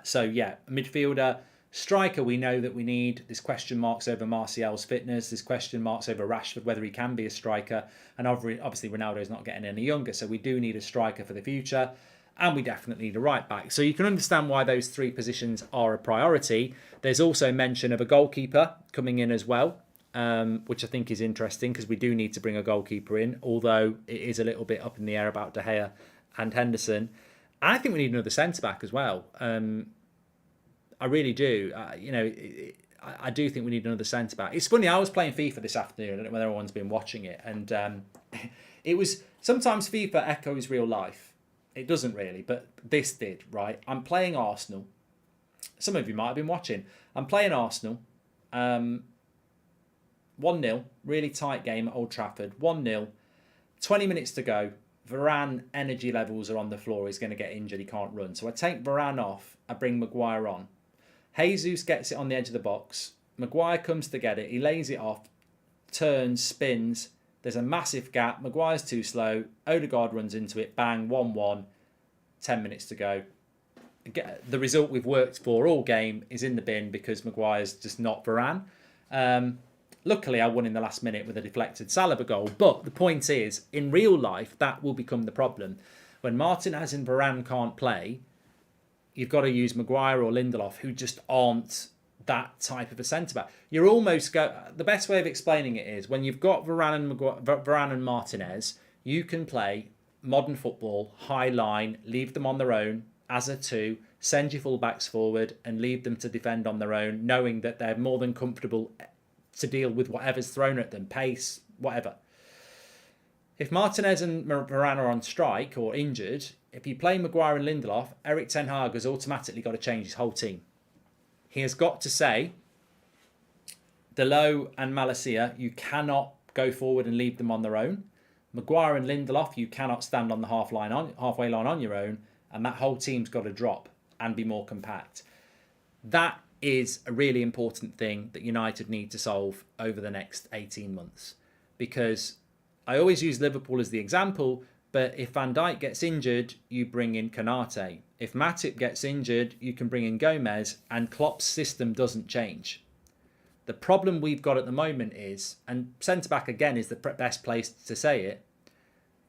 So yeah, midfielder, striker. We know that we need. There's question marks over Martial's fitness. There's question marks over Rashford whether he can be a striker. And obviously Ronaldo's not getting any younger, so we do need a striker for the future. And we definitely need a right back. So you can understand why those three positions are a priority. There's also mention of a goalkeeper coming in as well. Which I think is interesting because we do need to bring a goalkeeper in, although it is a little bit up in the air about De Gea and Henderson. And I think we need another centre-back as well. I really do. I do think we need another centre-back. It's funny, I was playing FIFA this afternoon. I don't know whether everyone's been watching it. And it was, sometimes FIFA echoes real life. It doesn't really, but this did, right? I'm playing Arsenal. Some of you might have been watching. I'm playing Arsenal. 1-0, really tight game at Old Trafford. 1-0, 20 minutes to go. Varane energy levels are on the floor. He's going to get injured. He can't run. So I take Varane off. I bring Maguire on. Jesus gets it on the edge of the box. Maguire comes to get it. He lays it off, turns, spins. There's a massive gap. Maguire's too slow. Odegaard runs into it. Bang, 1-1. 10 minutes to go. The result we've worked for all game is in the bin because Maguire's just not Varane. Luckily, I won in the last minute with a deflected Saliba goal. But the point is, in real life, that will become the problem. When Martinez and Varane can't play, you've got to use Maguire or Lindelof, who just aren't that type of a centre-back. The best way of explaining it is, when you've got Varane and Martinez, you can play modern football, high line, leave them on their own as a two, send your full-backs forward and leave them to defend on their own, knowing that they're more than comfortable to deal with whatever's thrown at them, pace, whatever. If Martinez and Varane are on strike or injured, if you play Maguire and Lindelof, Erik ten Hag has automatically got to change his whole team. He has got to say, Dalot and Malacia, you cannot go forward and leave them on their own. Maguire and Lindelof, you cannot stand on the halfway line on your own, and that whole team's got to drop and be more compact. That is a really important thing that United need to solve over the next 18 months. Because I always use Liverpool as the example, but if Van Dijk gets injured, you bring in Konate. If Matip gets injured, you can bring in Gomez, and Klopp's system doesn't change. The problem we've got at the moment is, and centre-back again is the best place to say it,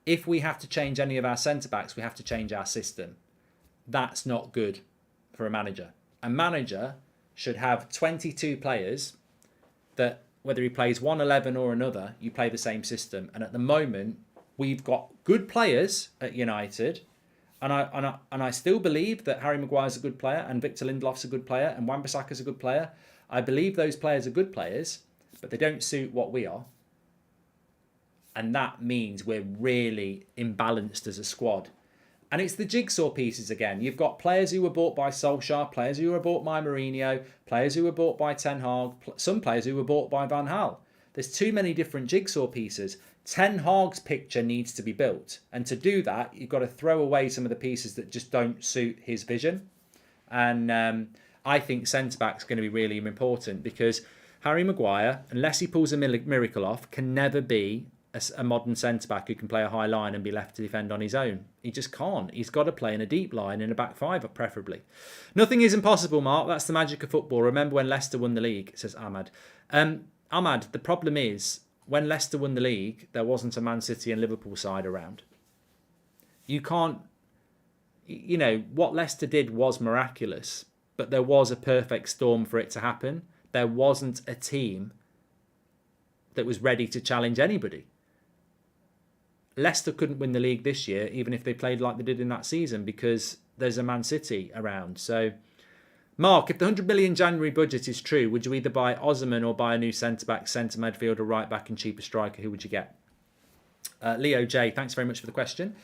if we have to change any of our centre-backs, we have to change our system. That's not good for a manager. A manager should have 22 players that, whether he plays 1-11 or another, you play the same system. And at the moment, we've got good players at United, and I still believe that Harry Maguire's a good player, and Victor Lindelof's a good player, and Wan-Bissaka's a good player. I believe those players are good players, but they don't suit what we are. And that means we're really imbalanced as a squad. And it's the jigsaw pieces again. You've got players who were bought by Solskjaer, players who were bought by Mourinho, players who were bought by Ten Hag, some players who were bought by Van Gaal. There's too many different jigsaw pieces. Ten Hag's picture needs to be built. And to do that, you've got to throw away some of the pieces that just don't suit his vision. And I think centre-back's going to be really important, because Harry Maguire, unless he pulls a miracle off, can never be a modern centre-back who can play a high line and be left to defend on his own. He just can't. He's got to play in a deep line, in a back five, preferably. Nothing is impossible, Mark. That's the magic of football. Remember when Leicester won the league, says Ahmad. Ahmad, the problem is, when Leicester won the league, there wasn't a Man City and Liverpool side around. You can't... You know, what Leicester did was miraculous, but there was a perfect storm for it to happen. There wasn't a team that was ready to challenge anybody. Leicester couldn't win the league this year, even if they played like they did in that season, because there's a Man City around. So, Mark, if the 100 million January budget is true, would you either buy Osimhen or buy a new centre-back, centre midfielder, right-back and cheaper striker? Who would you get? Leo J, thanks very much for the question.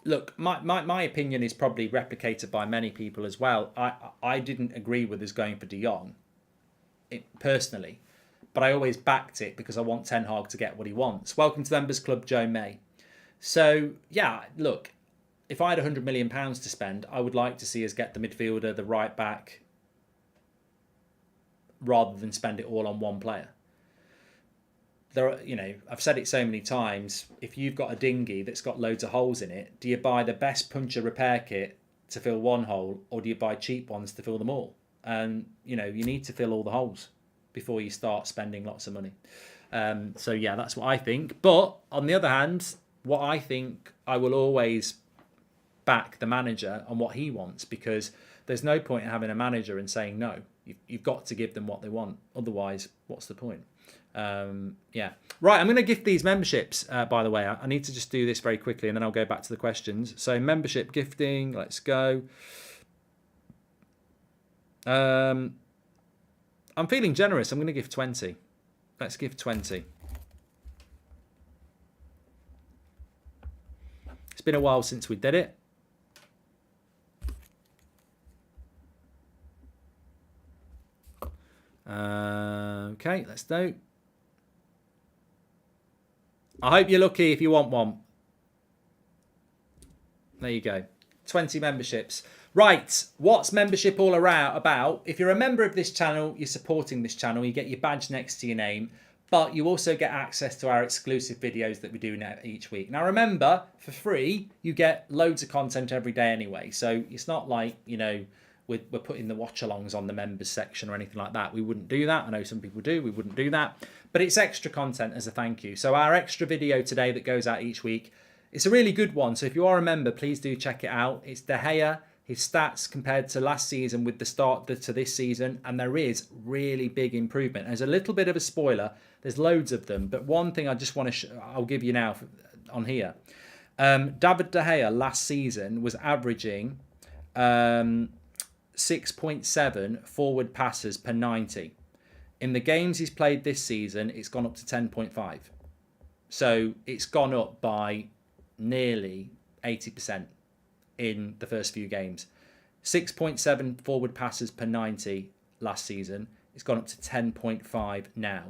Look, my opinion is probably replicated by many people as well. I didn't agree with us going for De Jong, personally. But I always backed it because I want Ten Hag to get what he wants. Welcome to the Members Club, Joe May. So, yeah, look, if I had £100 million to spend, I would like to see us get the midfielder, the right back, rather than spend it all on one player. There are, you know, I've said it so many times, if you've got a dinghy that's got loads of holes in it, do you buy the best puncture repair kit to fill one hole, or do you buy cheap ones to fill them all? And, you know, you need to fill all the holes before you start spending lots of money. So, yeah, that's what I think. But, on the other hand, what I think, I will always back the manager on what he wants, because there's no point in having a manager and saying no. You've got to give them what they want. Otherwise, what's the point? Yeah. Right, I'm going to gift these memberships, by the way. I need to just do this very quickly and then I'll go back to the questions. So, membership gifting, let's go. I'm feeling generous. I'm going to give 20. Let's give 20. It's been a while since we did it. Okay, let's do. I hope you're lucky if you want one. There you go. 20 memberships. Right, what's membership all about? If you're a member of this channel, you're supporting this channel, you get your badge next to your name, but you also get access to our exclusive videos that we do each week. Now remember, for free, you get loads of content every day anyway. So it's not like, you know, we're putting the watch-alongs on the members section or anything like that. We wouldn't do that. I know some people do. We wouldn't do that. But it's extra content as a thank you. So our extra video today that goes out each week, it's a really good one. So if you are a member, please do check it out. It's De Gea, his stats compared to last season with the start to this season, and there is really big improvement. There's a little bit of a spoiler. There's loads of them, but one thing I just want to I'll give you now on here. David De Gea last season was averaging 6.7 forward passes per 90. In the games he's played this season, it's gone up to 10.5. So it's gone up by nearly 80%. In the first few games. 6.7 forward passes per 90 last season. It's gone up to 10.5 now.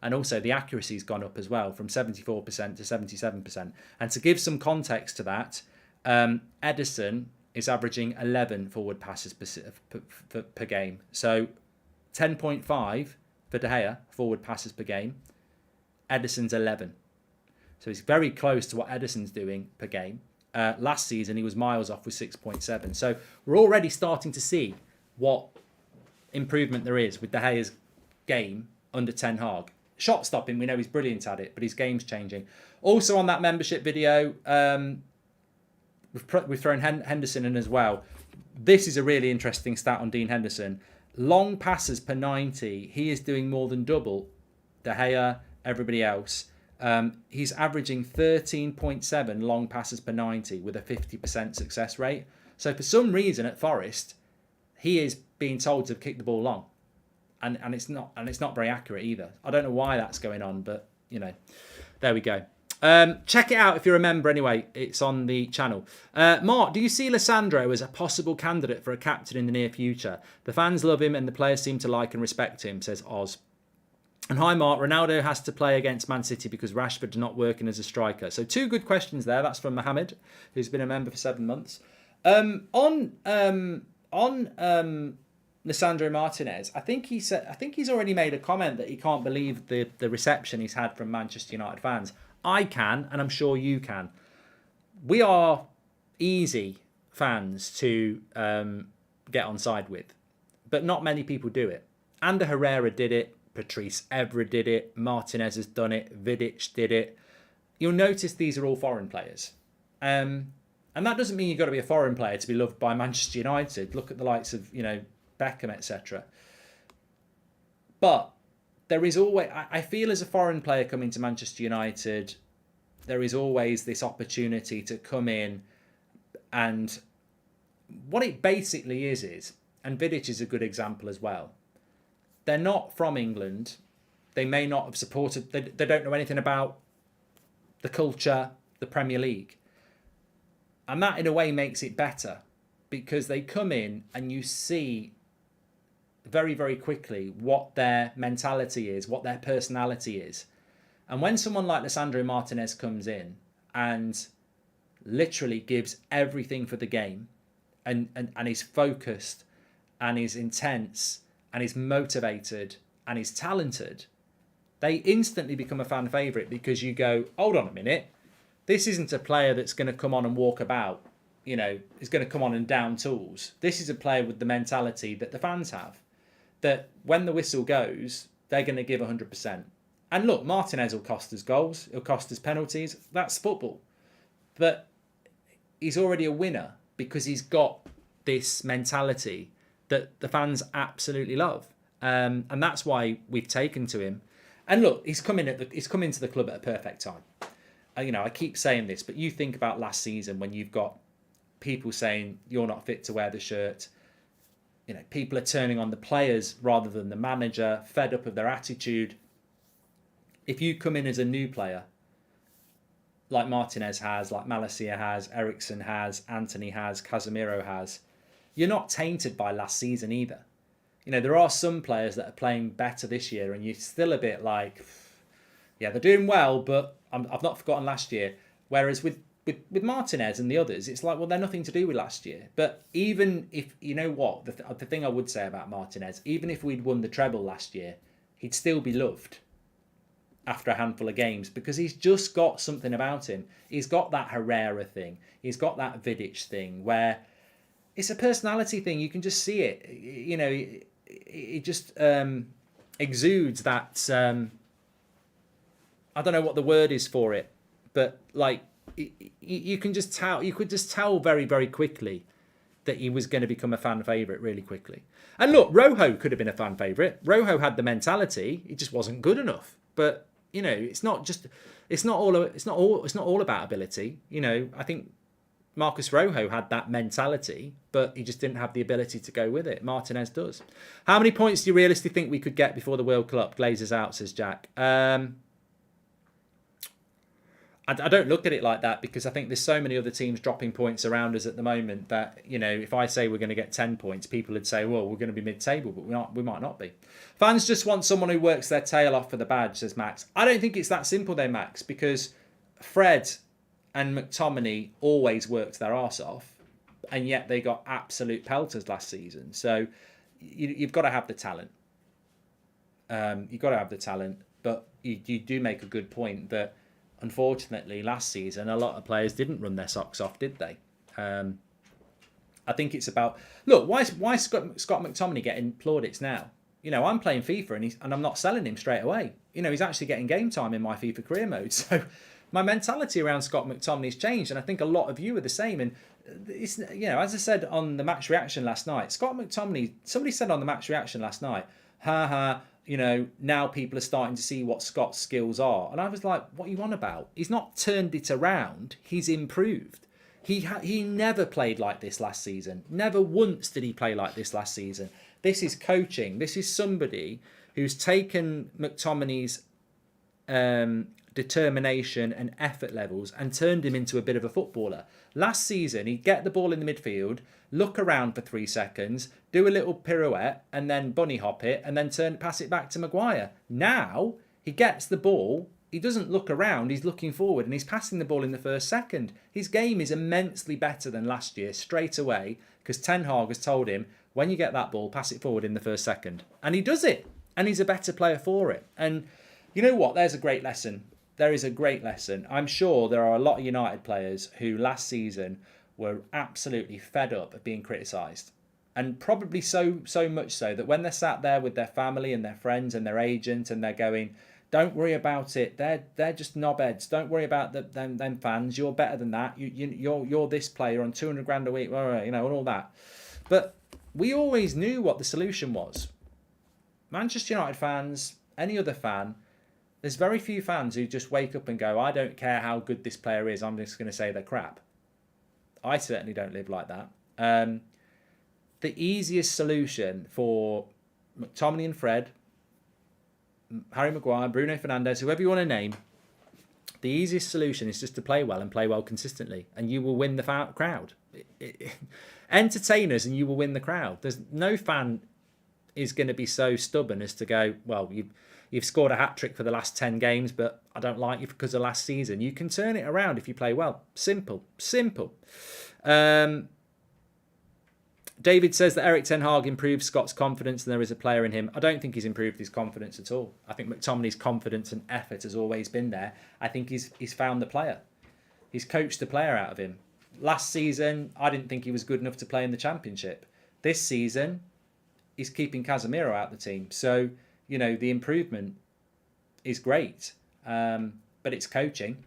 And also the accuracy's gone up as well from 74% to 77%. And to give some context to that, Ederson is averaging 11 forward passes per game. So 10.5 for De Gea, forward passes per game. Ederson's 11. So he's very close to what Ederson's doing per game. Last season, he was miles off with 6.7. So we're already starting to see what improvement there is with De Gea's game under Ten Hag. Shot stopping, we know he's brilliant at it, but his game's changing. Also on that membership video, we've thrown Henderson in as well. This is a really interesting stat on Dean Henderson. Long passes per 90, he is doing more than double De Gea, everybody else. He's averaging 13.7 long passes per 90 with a 50% success rate. So for some reason at Forest, he is being told to kick the ball long, and it's not very accurate either. I don't know why that's going on, but there we go. Check it out if you're a member anyway. It's on the channel. Mark, do you see Lissandro as a possible candidate for a captain in the near future? The fans love him and the players seem to like and respect him, says Oz. And hi Mark, Ronaldo has to play against Man City because Rashford's not working as a striker. So 2 good questions there. That's from Mohammed, who's been a member for 7 months. On Lisandro Martinez, I think he's already made a comment that he can't believe the reception he's had from Manchester United fans. I can, and I'm sure you can. We are easy fans to get on side with, but not many people do it. Ander Herrera did it. Patrice Evra did it. Martinez has done it. Vidic did it. You'll notice these are all foreign players. And that doesn't mean you've got to be a foreign player to be loved by Manchester United. Look at the likes of, Beckham, etc. But there is always, I feel as a foreign player coming to Manchester United, there is always this opportunity to come in, and what it basically is, and Vidic is a good example as well, they're not from England. They may not have supported, they don't know anything about the culture, the Premier League. And that in a way makes it better, because they come in and you see very, very quickly what their mentality is, what their personality is. And when someone like Lisandro Martinez comes in and literally gives everything for the game and is focused and is intense and is motivated and is talented, they instantly become a fan favourite, because you go, hold on a minute, this isn't a player that's going to come on and walk about, is going to come on and down tools. This is a player with the mentality that the fans have, that when the whistle goes, they're going to give 100%. And look, Martinez will cost us goals, he'll cost us penalties, that's football. But he's already a winner because he's got this mentality that the fans absolutely love. And that's why we've taken to him. And look, he's come into the club at a perfect time. I keep saying this, but you think about last season when you've got people saying you're not fit to wear the shirt. People are turning on the players rather than the manager, fed up of their attitude. If you come in as a new player, like Martinez has, like Malacia has, Eriksen has, Anthony has, Casemiro has, you're not tainted by last season either. There are some players that are playing better this year and you're still a bit like, yeah, they're doing well, but I've not forgotten last year. Whereas with Martinez and the others, it's like, well, they're nothing to do with last year. But even if, the thing I would say about Martinez, even if we'd won the treble last year, he'd still be loved after a handful of games, because he's just got something about him. He's got that Herrera thing. He's got that Vidic thing where it's a personality thing. You can just see it. It just exudes that, I don't know what the word is for it, but like you could just tell very, very quickly that he was going to become a fan favourite really quickly. And look, Rojo could have been a fan favourite. Rojo had the mentality, he just wasn't good enough. But it's not all about ability. I think Marcus Rojo had that mentality, but he just didn't have the ability to go with it. Martinez does. How many points do you realistically think we could get before the World Cup? Glazer's out, says Jack. I don't look at it like that, because I think there's so many other teams dropping points around us at the moment that, if I say we're going to get 10 points, people would say, well, we're going to be mid-table, but we might not be. Fans just want someone who works their tail off for the badge, says Max. I don't think it's that simple though, Max, because Fred and McTominay always worked their arse off, and yet they got absolute pelters last season. So you've got to have the talent. You've got to have the talent, but you do make a good point that unfortunately last season a lot of players didn't run their socks off, did they? I think it's about, look, why Scott McTominay getting plaudits now? I'm playing FIFA and I'm not selling him straight away. He's actually getting game time in my FIFA career mode. So my mentality around Scott McTominay's changed, and I think a lot of you are the same. And it's, as I said on the match reaction last night, Scott McTominay, somebody said on the match reaction last night, now people are starting to see what Scott's skills are. And I was like, what are you on about? He's not turned it around. He's improved. He never played like this last season. Never once did he play like this last season. This is coaching. This is somebody who's taken McTominay's determination and effort levels and turned him into a bit of a footballer. Last season, he'd get the ball in the midfield, look around for 3 seconds, do a little pirouette, and then bunny hop it, and then pass it back to Maguire. Now, he gets the ball, he doesn't look around, he's looking forward, and he's passing the ball in the first second. His game is immensely better than last year, straight away, because Ten Hag has told him, when you get that ball, pass it forward in the first second. And he does it, and he's a better player for it. And you know what? There's a great lesson. There is a great lesson. I'm sure there are a lot of United players who last season were absolutely fed up of being criticised. And probably so much so that when they're sat there with their family and their friends and their agent and they're going, don't worry about it. They're just knobheads. Don't worry about them fans. You're better than that. You're this player on 200 grand a week, and all that. But we always knew what the solution was. Manchester United fans, any other fan, there's very few fans who just wake up and go, I don't care how good this player is, I'm just going to say they're crap. I certainly don't live like that. The easiest solution for McTominay and Fred, Harry Maguire, Bruno Fernandes, whoever you want to name, the easiest solution is just to play well and play well consistently, and you will win the crowd. Entertain us and you will win the crowd. There's no fan is going to be so stubborn as to go, well, you've scored a hat-trick for the last 10 games, but I don't like you because of last season. You can turn it around if you play well. Simple. David says that Erik Ten Hag improved Scott's confidence and there is a player in him. I don't think he's improved his confidence at all. I think McTominay's confidence and effort has always been there. I think he's found the player. He's coached the player out of him. Last season, I didn't think he was good enough to play in the Championship. This season, he's keeping Casemiro out of the team. So, the improvement is great. But it's coaching.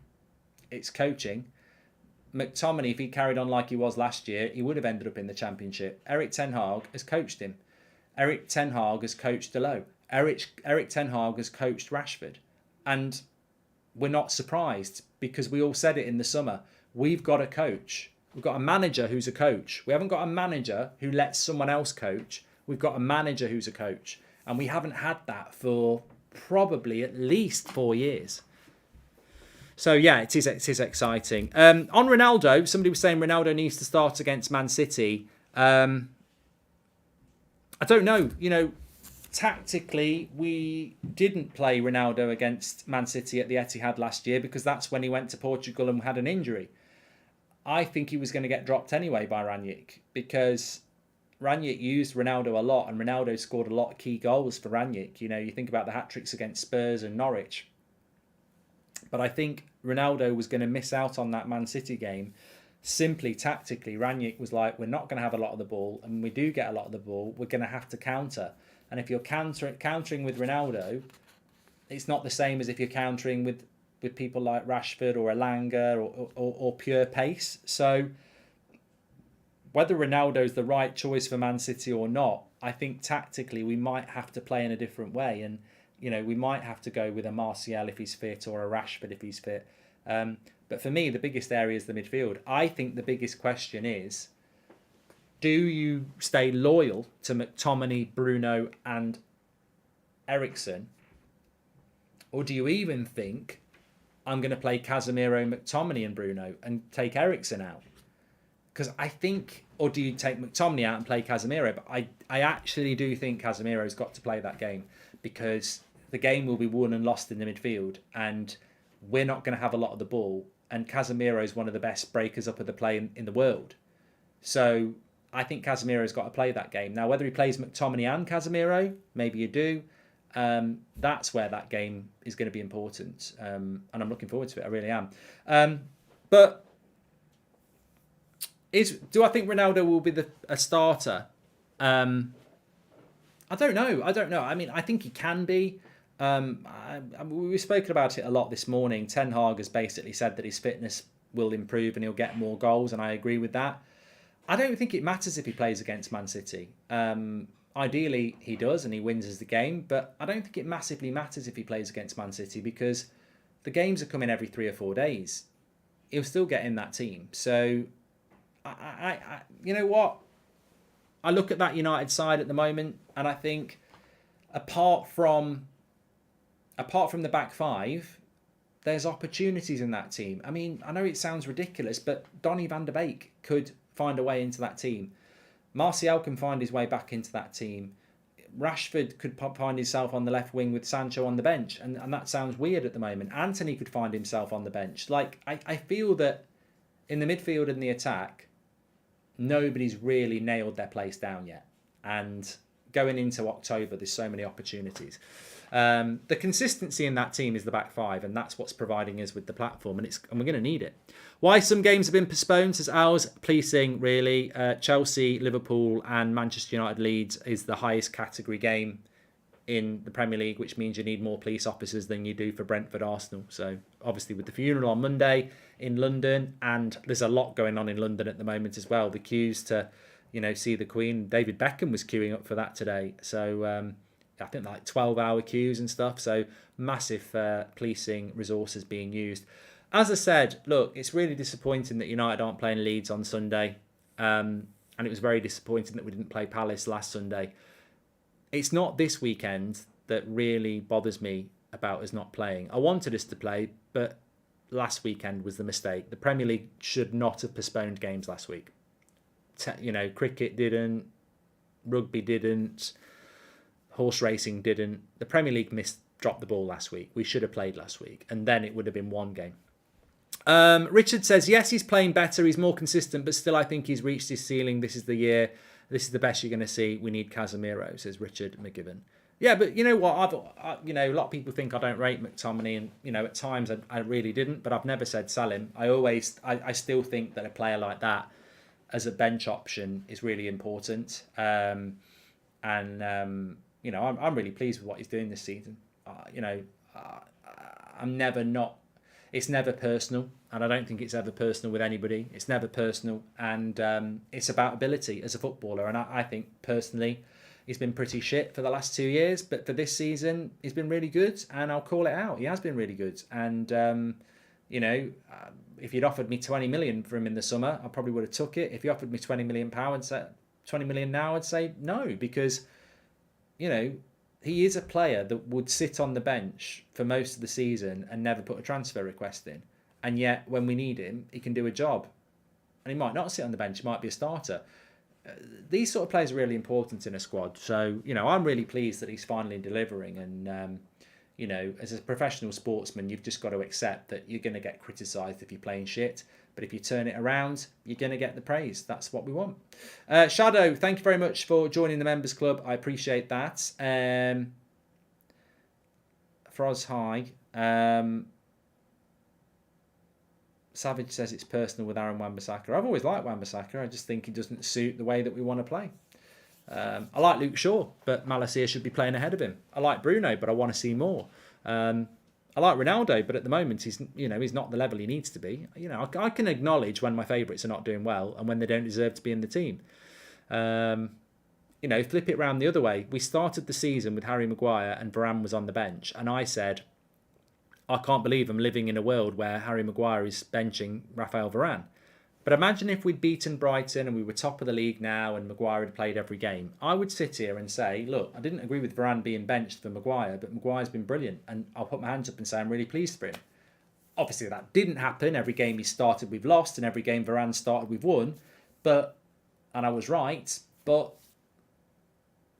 McTominay, if he carried on like he was last year, he would have ended up in the Championship. Erik Ten Hag has coached him. Erik Ten Hag has coached Dalot. Erik Ten Hag has coached Rashford. And we're not surprised because we all said it in the summer. We've got a coach. We've got a manager who's a coach. We haven't got a manager who lets someone else coach. We've got a manager who's a coach. And we haven't had that for probably at least 4 years. So, yeah, it is exciting. On Ronaldo, somebody was saying Ronaldo needs to start against Man City. I don't know. Tactically, we didn't play Ronaldo against Man City at the Etihad last year because that's when he went to Portugal and had an injury. I think he was going to get dropped anyway by Rangnick because Rangnick used Ronaldo a lot and Ronaldo scored a lot of key goals for Rangnick. You think about the hat-tricks against Spurs and Norwich. But I think Ronaldo was going to miss out on that Man City game. Simply tactically, Rangnick was like, we're not going to have a lot of the ball. And when we do get a lot of the ball, we're going to have to counter. And if you're countering with Ronaldo, it's not the same as if you're countering with people like Rashford or Elanga or pure pace. So whether Ronaldo's the right choice for Man City or not, I think tactically we might have to play in a different way. And we might have to go with a Martial if he's fit or a Rashford if he's fit. But for me, the biggest area is the midfield. I think the biggest question is, do you stay loyal to McTominay, Bruno and Eriksen? Or do you even think, I'm going to play Casemiro, McTominay and Bruno and take Eriksen out? Because I think, or do you take McTominay out and play Casemiro? But I actually do think Casemiro's got to play that game because the game will be won and lost in the midfield and we're not going to have a lot of the ball. And Casemiro is one of the best breakers up of the play in the world. So I think Casemiro's got to play that game. Now, whether he plays McTominay and Casemiro, maybe you do. That's where that game is going to be important. And I'm looking forward to it. I really am. But do I think Ronaldo will be a starter? I don't know. I mean, I think he can be. We've spoken about it a lot this morning. Ten Hag has basically said that his fitness will improve and he'll get more goals, and I agree with that. I don't think it matters if he plays against Man City. I ideally he does and he wins as the game, but I don't think it massively matters if he plays against Man City because the games are coming every 3 or 4 days. He'll still get in that team. So, I you know what? I look at that United side at the moment and I think apart from the back five, there's opportunities in that team. I mean, I know it sounds ridiculous, but Donny van de Beek could find a way into that team. Martial can find his way back into that team. Rashford could find himself on the left wing with Sancho on the bench. And that sounds weird at the moment. Anthony could find himself on the bench. Like, I feel that in the midfield and the attack, nobody's really nailed their place down yet. And going into October, there's so many opportunities. The consistency in that team is the back five, and that's what's providing us with the platform, and we're going to need it. Why some games have been postponed, says ours, policing really. Chelsea, Liverpool and Manchester United Leeds is the highest category game in the Premier League, which means you need more police officers than you do for Brentford Arsenal. So obviously with the funeral on Monday in London, and there's a lot going on in London at the moment as well. The queues to, see the Queen. David Beckham was queuing up for that today. So I think like 12-hour queues and stuff. So massive policing resources being used. As I said, look, it's really disappointing that United aren't playing Leeds on Sunday. And it was very disappointing that we didn't play Palace last Sunday. It's not this weekend that really bothers me about us not playing. I wanted us to play, but last weekend was the mistake. The Premier League should not have postponed games last week. Cricket didn't, rugby didn't, horse racing didn't. The Premier League dropped the ball last week. We should have played last week, and then it would have been one game. Richard says, yes, he's playing better. He's more consistent, but still I think he's reached his ceiling. This is the year. This is the best you're going to see. We need Casemiro, says Richard McGibbon. Yeah, but you know what? A lot of people think I don't rate McTominay, and at times I really didn't. But I've never said sell him. I still think that a player like that as a bench option is really important. I'm really pleased with what he's doing this season. It's never personal, and I don't think it's ever personal with anybody. It's never personal, and it's about ability as a footballer. And I think personally, he's been pretty shit for the last 2 years, but for this season, he's been really good, and I'll call it out. He has been really good, and if you'd offered me 20 million for him in the summer, I probably would have took it. If you offered me 20 million pounds, 20 million now, I'd say no, because he is a player that would sit on the bench for most of the season and never put a transfer request in. And yet, when we need him, he can do a job. And he might not sit on the bench, he might be a starter. These sort of players are really important in a squad. So, I'm really pleased that he's finally delivering. And, as a professional sportsman, you've just got to accept that you're going to get criticised if you're playing shit. But if you turn it around, you're going to get the praise. That's what we want. Shadow, thank you very much for joining the Members Club. I appreciate that. Froz, hi. Savage says it's personal with Aaron Wan-Bissaka. I've always liked Wan-Bissaka. I just think he doesn't suit the way that we want to play. I like Luke Shaw, but Malacia should be playing ahead of him. I like Bruno, but I want to see more. I like Ronaldo, but at the moment he's not the level he needs to be. I can acknowledge when my favourites are not doing well and when they don't deserve to be in the team. Flip it round the other way. We started the season with Harry Maguire and Varane was on the bench, and I said, I can't believe I'm living in a world where Harry Maguire is benching Raphael Varane. But imagine if we'd beaten Brighton and we were top of the league now and Maguire had played every game. I would sit here and say, look, I didn't agree with Varane being benched for Maguire, but Maguire's been brilliant. And I'll put my hands up and say I'm really pleased for him. Obviously, that didn't happen. Every game he started, we've lost. And every game Varane started, we've won. And I was right. But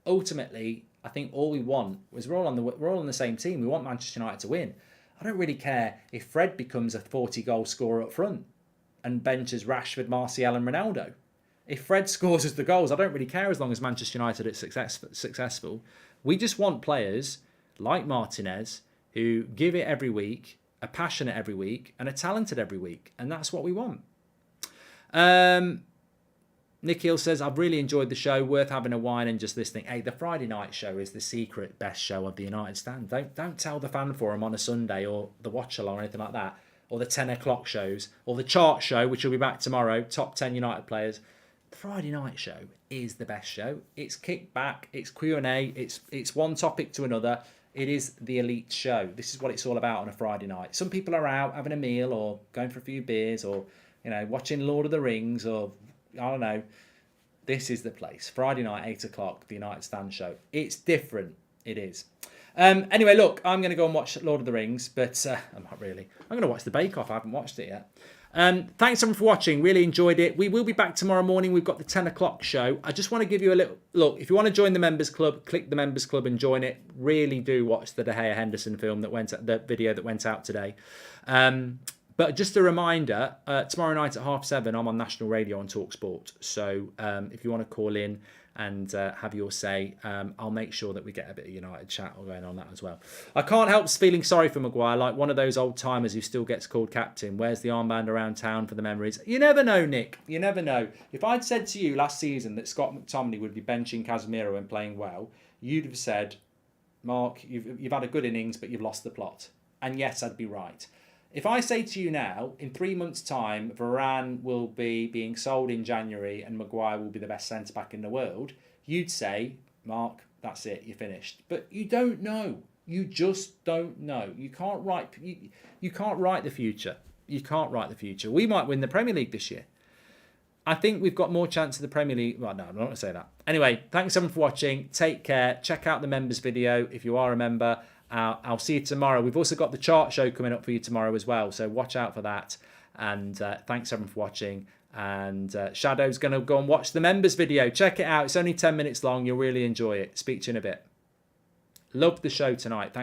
ultimately, I think all we want was we're all on the same team. We want Manchester United to win. I don't really care if Fred becomes a 40-goal scorer up front and benches Rashford, Martial and Ronaldo. If Fred scores us the goals, I don't really care as long as Manchester United are successful. We just want players like Martinez who give it every week, are passionate every week and are talented every week. And that's what we want. Nikhil says, I've really enjoyed the show. Worth having a wine and just listening. Hey, the Friday night show is the secret best show of the United Stand. Don't tell the fan forum on a Sunday or the watch along or anything like that. Or the 10 o'clock shows. Or the chart show, which will be back tomorrow. Top 10 United players. The Friday night show is the best show. It's kick back, it's Q&A, it's one topic to another. It is the elite show. This is what it's all about on a Friday night. Some people are out having a meal or going for a few beers or, you know, watching Lord of the Rings or, I don't know. This is the place. Friday night, 8 o'clock, the United Stand show. It's different. It is. Anyway, look, I'm going to go and watch Lord of the Rings, but I'm not really. I'm going to watch the Bake Off. I haven't watched it yet. Thanks everyone for watching. Really enjoyed it. We will be back tomorrow morning. We've got the 10 o'clock show. I just want to give you a little look. If you want to join the members club, click the members club and join it. Really do watch the De Gea Henderson film the video that went out today. But just a reminder, tomorrow night at 7:30, I'm on national radio on TalkSport. So if you want to call in and have your say, I'll make sure that we get a bit of United chat going on that as well. I can't help feeling sorry for Maguire, like one of those old timers who still gets called captain. Wears the armband around town for the memories. You never know, Nick. You never know. If I'd said to you last season that Scott McTominay would be benching Casemiro and playing well, you'd have said, Mark, you've had a good innings, but you've lost the plot. And yes, I'd be right. If I say to you now, in 3 months' time, Varane will be being sold in January and Maguire will be the best centre-back in the world, you'd say, Mark, that's it, you're finished. But you don't know. You just don't know. You can't write the future. You can't write the future. We might win the Premier League this year. I think we've got more chance of the Premier League. Well, no, I'm not going to say that. Anyway, thanks everyone for watching. Take care. Check out the members video if you are a member. I'll see you tomorrow. We've also got the chart show coming up for you tomorrow as well, so watch out for that. And thanks everyone for watching. And Shadow's going to go and watch the members video. Check it out. It's only 10 minutes long. You'll really enjoy it. Speak to you in a bit. Love the show tonight. Thanks.